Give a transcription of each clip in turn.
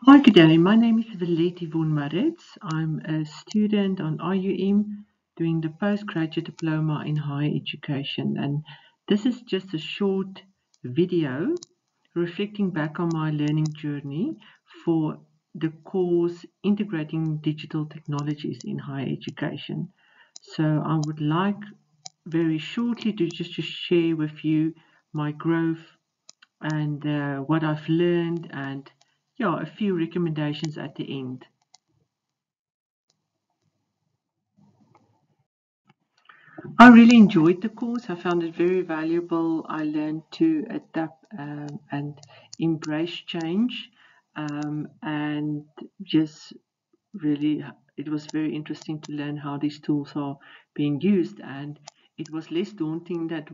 Hi, good day. My name is Valetti von Maritz. I'm a student on IUM doing the postgraduate diploma in higher education. And this is just a short video reflecting back on my learning journey for the course Integrating Digital Technologies in Higher Education. So I would like very shortly to share with you my growth and what I've learned, and yeah, a few recommendations at the end. I really enjoyed the course. I found it very valuable. I learned to adapt and embrace change, and just really, it was very interesting to learn how these tools are being used, and it was less daunting than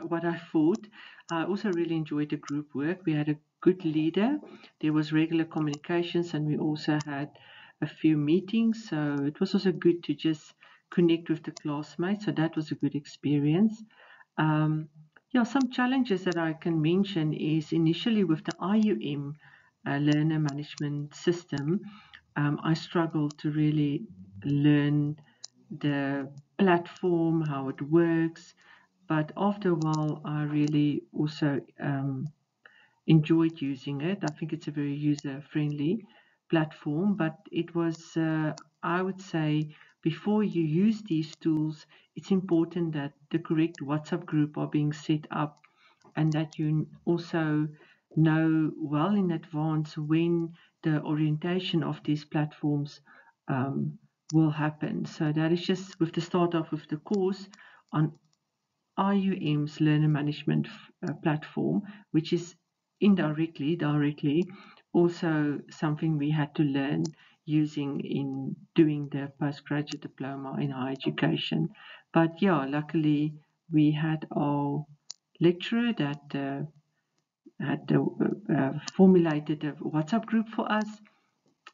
what I thought. I also really enjoyed the group work. We had a good leader. There was regular communications, and we also had a few meetings. So it was also good to just connect with the classmates. So that was a good experience. Um, yeah, some challenges that I can mention is initially with the IUM learner management system. I struggled to really learn the platform, how it works, but after a while, I really also enjoyed using it. I think it's a very user-friendly platform, but it was, I would say, before you use these tools, it's important that the correct WhatsApp group are being set up and that you also know well in advance when the orientation of these platforms um, will happen. So that is just with the start off with the course on IUM's learner management platform, which is directly, also something we had to learn using in doing the postgraduate diploma in higher education. But yeah, luckily we had our lecturer that had formulated a WhatsApp group for us,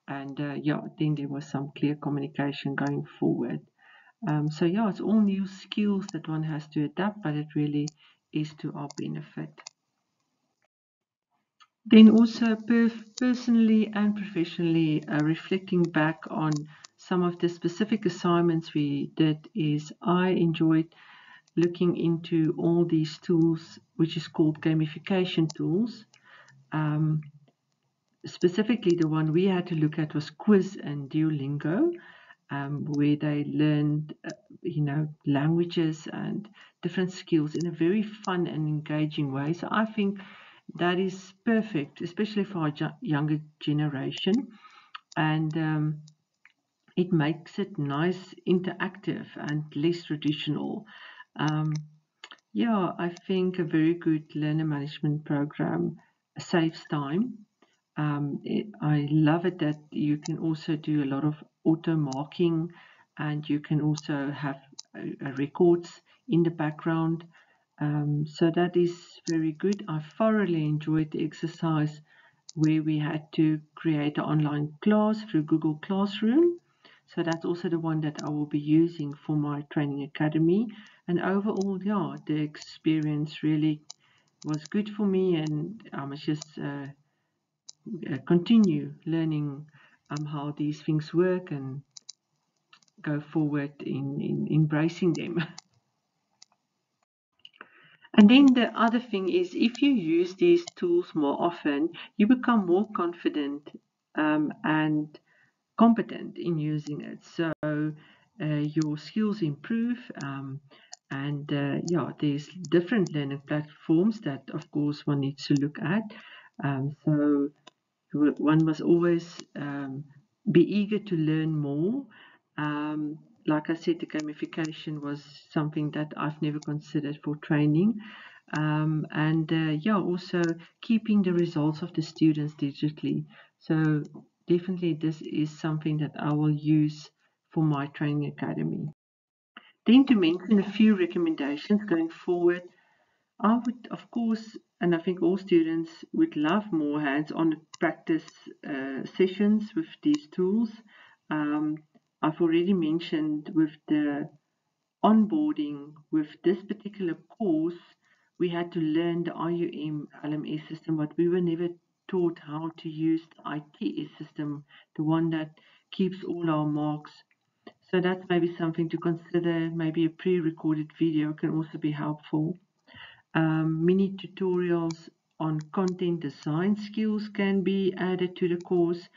and yeah, then there was some clear communication going forward. So yeah, it's all new skills that one has to adapt, but it really is to our benefit. Then also personally and professionally, reflecting back on some of the specific assignments we did, is I enjoyed looking into all these tools, which is called gamification tools. Um, Specifically, the one we had to look at was Quiz and Duolingo, where they learned, languages and different skills in a very fun and engaging way. So I think that is perfect, especially for our younger generation, and it makes it nice, interactive, and less traditional. Um, yeah, I think a very good learner management program saves time. I love it that you can also do a lot of auto marking, and you can also have records in the background. So that is very good. I thoroughly enjoyed the exercise where we had to create an online class through Google Classroom. So that's also the one that I will be using for my training academy. And overall, yeah, the experience really was good for me, and I must just continue learning how these things work and go forward in embracing them. And then the other thing is, if you use these tools more often, you become more confident and competent in using it. So your skills improve, and yeah, there's different learning platforms that, of course, one needs to look at. So one must always be eager to learn more. Um, like I said, the gamification was something that I've never considered for training. And yeah, also keeping the results of the students digitally. So definitely this is something that I will use for my training academy. Then to mention a few recommendations going forward, I would, of course, and I think all students would love more hands-on practice sessions with these tools. Um, I've already mentioned with the onboarding with this particular course, we had to learn the IUM LMS system, but we were never taught how to use the ITS system, the one that keeps all our marks. So that's maybe something to consider. Maybe a pre-recorded video can also be helpful. Mini tutorials on content design skills can be added to the course,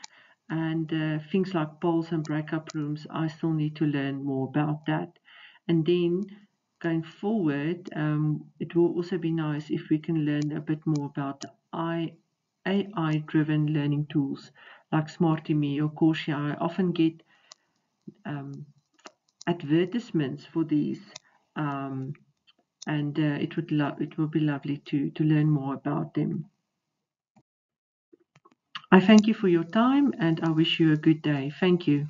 and things like polls and breakup rooms, I still need to learn more about that. And then going forward, it will also be nice if we can learn a bit more about AI-driven learning tools like Smartemy or Coursera. I often get advertisements for these, and it would be lovely to learn more about them. I thank you for your time, and I wish you a good day. Thank you.